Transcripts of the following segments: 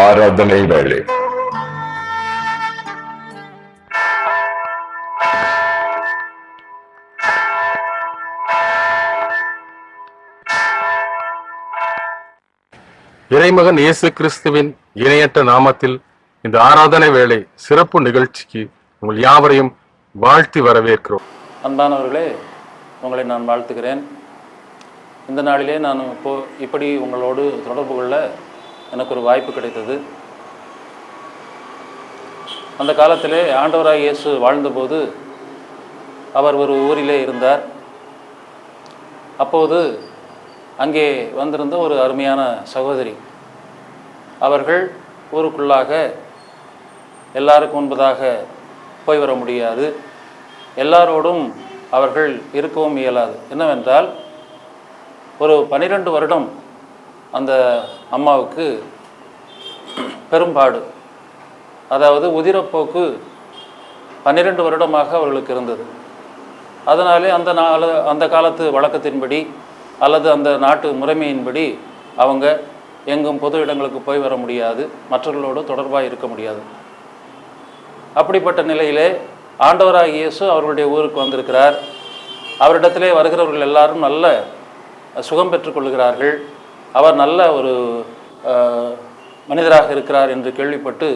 ஆராதனை வேளை. இறைமகன் இயேசு கிறிஸ்துவின் இணையற்ற நாமத்தில் இந்த ஆராதனை வேளை சிறப்பு நிகழ்ச்சிக்கு உங்கள் யாவரையும் வாழ்த்தி வரவேற்கிறோம். அன்பானவர்களே, உங்களை நான் வாழ்த்துகிறேன். இந்த நாளிலே நான் இப்படி உங்களோடு தொடர்பு கொள்ள எனக்கு ஒரு வாய்ப்பு கிடைத்தது. அந்த காலத்திலே ஆண்டவராய் இயேசு வாழ்ந்தபோது அவர் ஒரு ஊரிலே இருந்தார். அப்போது அங்கே வந்திருந்த ஒரு அருமையான சகோதரி, அவர்கள் ஊருக்குள்ளாக எல்லாருக்கும் முன்பதாக போய் வர முடியாது, எல்லாரோடும் அவர்கள் இருக்கவும் இயலாது. என்னவென்றால், ஒரு 12 வருடம் அந்த அம்மாவுக்கு பெரும்பாடு, அதாவது உதிரப்போக்கு 12 வருடமாக அவர்களுக்கு இருந்தது. அதனாலே அந்த காலத்து வழக்கத்தின்படி அல்லது அந்த நாட்டு முறைமையின்படி அவங்க எங்கும் பொது இடங்களுக்கு போய் வர முடியாது, மற்றவர்களோடு தொடர்பாக இருக்க முடியாது. அப்படிப்பட்ட நிலையிலே ஆண்டவராகிய இயேசு அவர்களுடைய ஊருக்கு வந்திருக்கிறார். அவரிடத்திலே வருகிறவர்கள் எல்லாரும் நல்ல சுகம் பெற்றுக்கொள்கிறார்கள். அவர் நல்ல ஒரு மனிதராக இருக்கிறார் என்று கேள்விப்பட்டு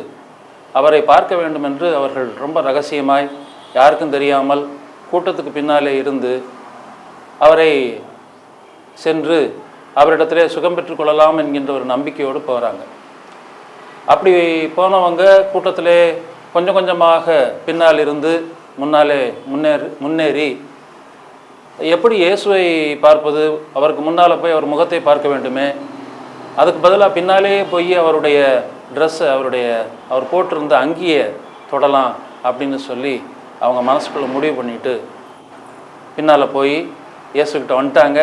அவரை பார்க்க வேண்டும் என்று அவர்கள் ரொம்ப ரகசியமாய், யாருக்கும் தெரியாமல் கூட்டத்துக்கு பின்னாலே இருந்து அவரை சென்று அவரிடத்திலே சுகம் பெற்றுக்கொள்ளலாம் என்கின்ற ஒரு நம்பிக்கையோடு போகிறாங்க. அப்படி போனவங்க கூட்டத்திலே கொஞ்சம் கொஞ்சமாக பின்னால் இருந்து முன்னாலே முன்னேறி எப்படி இயேசுவை பார்ப்பது, அவருக்கு முன்னால் போய் அவர் முகத்தை பார்க்க வேண்டுமே, அதுக்கு பதிலாக பின்னாலே போய் அவருடைய ட்ரெஸ்ஸை, அவர் போட்டிருந்த அங்கியை தொடலாம் அப்படின்னு சொல்லி அவங்க மனசுக்குள்ளே முடிவு பண்ணிட்டு பின்னால் போய் இயேசுக்கிட்ட வந்துட்டாங்க.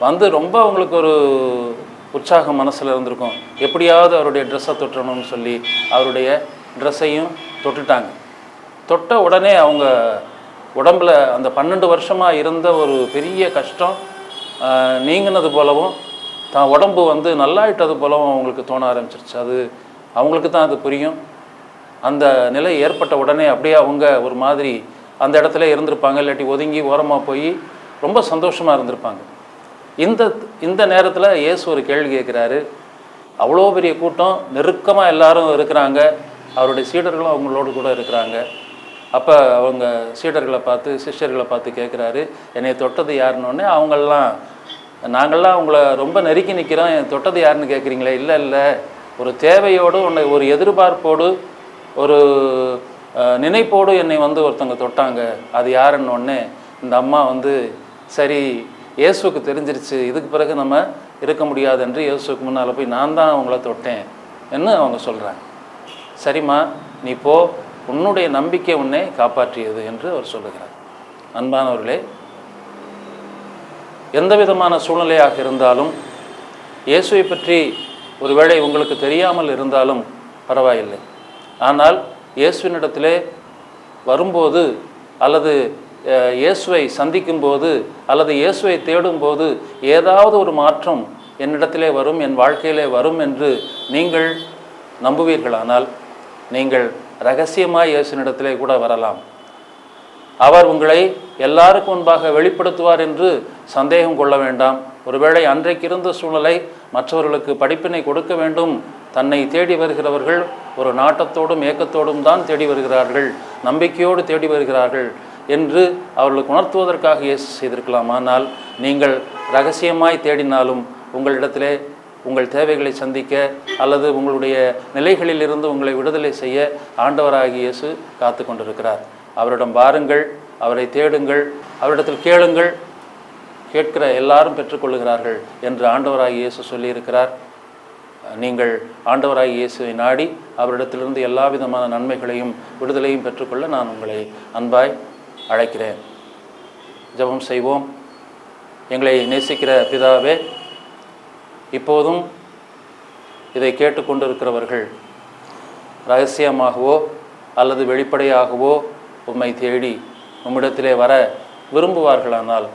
வந்து ரொம்ப அவங்களுக்கு ஒரு உற்சாகம் மனசில் இருந்திருக்கும். எப்படியாவது அவருடைய ட்ரெஸ்ஸை தொட்டணும்னு சொல்லி அவருடைய ட்ரெஸ்ஸையும் தொட்டுட்டாங்க. தொட்ட உடனே அவங்க உடம்பில் அந்த 12 வருஷமாக இருந்த ஒரு பெரிய கஷ்டம் நீங்கினது போலவும், தான் உடம்பு வந்து நல்லாயிட்டது போலவும் அவங்களுக்கு தோண ஆரம்பிச்சிருச்சு. அது அவங்களுக்கு தான் அது புரியும். அந்த நிலை ஏற்பட்ட உடனே அப்படியே அவங்க ஒரு மாதிரி அந்த இடத்துல இருந்திருப்பாங்க, இல்லாட்டி ஒதுங்கி ஓரமாக போய் ரொம்ப சந்தோஷமாக இருந்திருப்பாங்க. இந்த நேரத்தில் இயேசு ஒரு கேள்வி கேட்குறாரு. அவ்வளோ பெரிய கூட்டம், நெருக்கமாக எல்லாரும் இருக்கிறாங்க, அவருடைய சீடர்களும் அவங்களோடு கூட இருக்கிறாங்க. அப்போ அவங்க சிஷ்யர்களை பார்த்து கேட்குறாரு, என்னை தொட்டது யாருன்னொடனே அவங்கெல்லாம், நாங்கள்லாம் உங்களை ரொம்ப நெருக்கி நிற்கிறோம், தொட்டது யாருன்னு கேட்குறீங்களே, இல்லை ஒரு தேவையோடு, ஒரு எதிர்பார்ப்போடு, ஒரு நினைப்போடு என்னை வந்து ஒருத்தவங்க தொட்டாங்க, அது யாருன்னொடனே இந்த அம்மா வந்து சரி இயேசுக்கு தெரிஞ்சிருச்சு, இதுக்கு பிறகு நம்ம இருக்க முடியாது என்று இயேசுக்கு முன்னால் போய் நான் தான் அவங்கள தொட்டேன் என்று அவங்க சொல்கிறாங்க. சரிம்மா, நீ போ, உன்னுடைய நம்பிக்கை உன்னை காப்பாற்றியது என்று அவர் சொல்லுகிறார். அன்பானவர்களே, எந்த விதமான சூழ்நிலையாக இருந்தாலும், இயேசுவை பற்றி ஒருவேளை உங்களுக்கு தெரியாமல் இருந்தாலும் பரவாயில்லை. ஆனால் இயேசுவினிடத்திலே வரும்போது அல்லது இயேசுவை சந்திக்கும்போது அல்லது இயேசுவை தேடும்போது ஏதாவது ஒரு மாற்றம் என்னிடத்திலே வரும், என் வாழ்க்கையிலே வரும் என்று நீங்கள் நம்புவீர்களானால் நீங்கள் இரகசியமாய் இயேசுவினிடத்திலே கூட வரலாம். அவர் உங்களை எல்லாருக்கும் முன்பாக வெளிப்படுத்துவார் என்று சந்தேகம் கொள்ள வேண்டாம். ஒருவேளை அன்றைக்கு இருந்த சூழ்நிலை மற்றவர்களுக்கு படிப்பினை கொடுக்க வேண்டும், தன்னை தேடி வருகிறவர்கள் ஒரு நாட்டத்தோடும் ஏக்கத்தோடும் தான் தேடி வருகிறார்கள், நம்பிக்கையோடு தேடி வருகிறார்கள் என்று அவர்களுக்கு உணர்த்துவதற்காக இயேசு செய்திருக்கலாம். ஆனால் நீங்கள் இரகசியமாய் தேடினாலும் உங்களிடத்திலே உங்கள் தேவைகளை சந்திக்க அல்லது உங்களுடைய நிலைகளிலிருந்து உங்களை விடுதலை செய்ய ஆண்டவராகிய இயேசு காத்து கொண்டிருக்கிறார். அவரிடம் வாருங்கள், அவரை தேடுங்கள், அவரிடத்தில் கேளுங்கள், கேட்கிற எல்லாரும் பெற்றுக்கொள்ளுகிறார்கள் என்று ஆண்டவராகிய இயேசு சொல்லியிருக்கிறார். நீங்கள் ஆண்டவராகிய இயேசுவை நாடி அவரிடத்திலிருந்து எல்லா விதமான நன்மைகளையும் விடுதலையும் பெற்றுக்கொள்ள நான் உங்களை அன்பாய் அழைக்கிறேன். ஜெபம் செய்வோம். எங்களை நேசிக்கிற பிதாவே, இப்போதும் இதை கேட்டுக்கொண்டிருக்கிறவர்கள் இரகசியமாகவோ அல்லது வெளிப்படையாகவோ உம்மை தேடி உம்மிடத்திலே வர விரும்புவார்களானால்,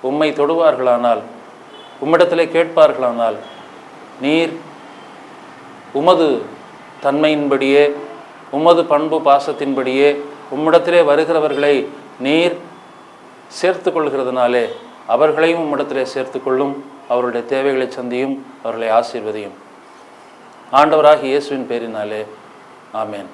உம்மை தொடுவார்களானால், உம்மிடத்திலே கேட்பார்களானால், நீர் உமது தன்மையின்படியே உமது பண்பு பாசத்தின்படியே உம்மிடத்திலே வருகிறவர்களை நீர் சேர்த்து கொள்கிறதுனாலே அவர்களையும் உம்மிடத்திலே சேர்த்து கொள்ளும். அவருடைய தேவைகளை சந்தியும், அவர்களை ஆசீர்வதியும். ஆண்டவராகிய இயேசுவின் பேரினாலே ஆமேன்.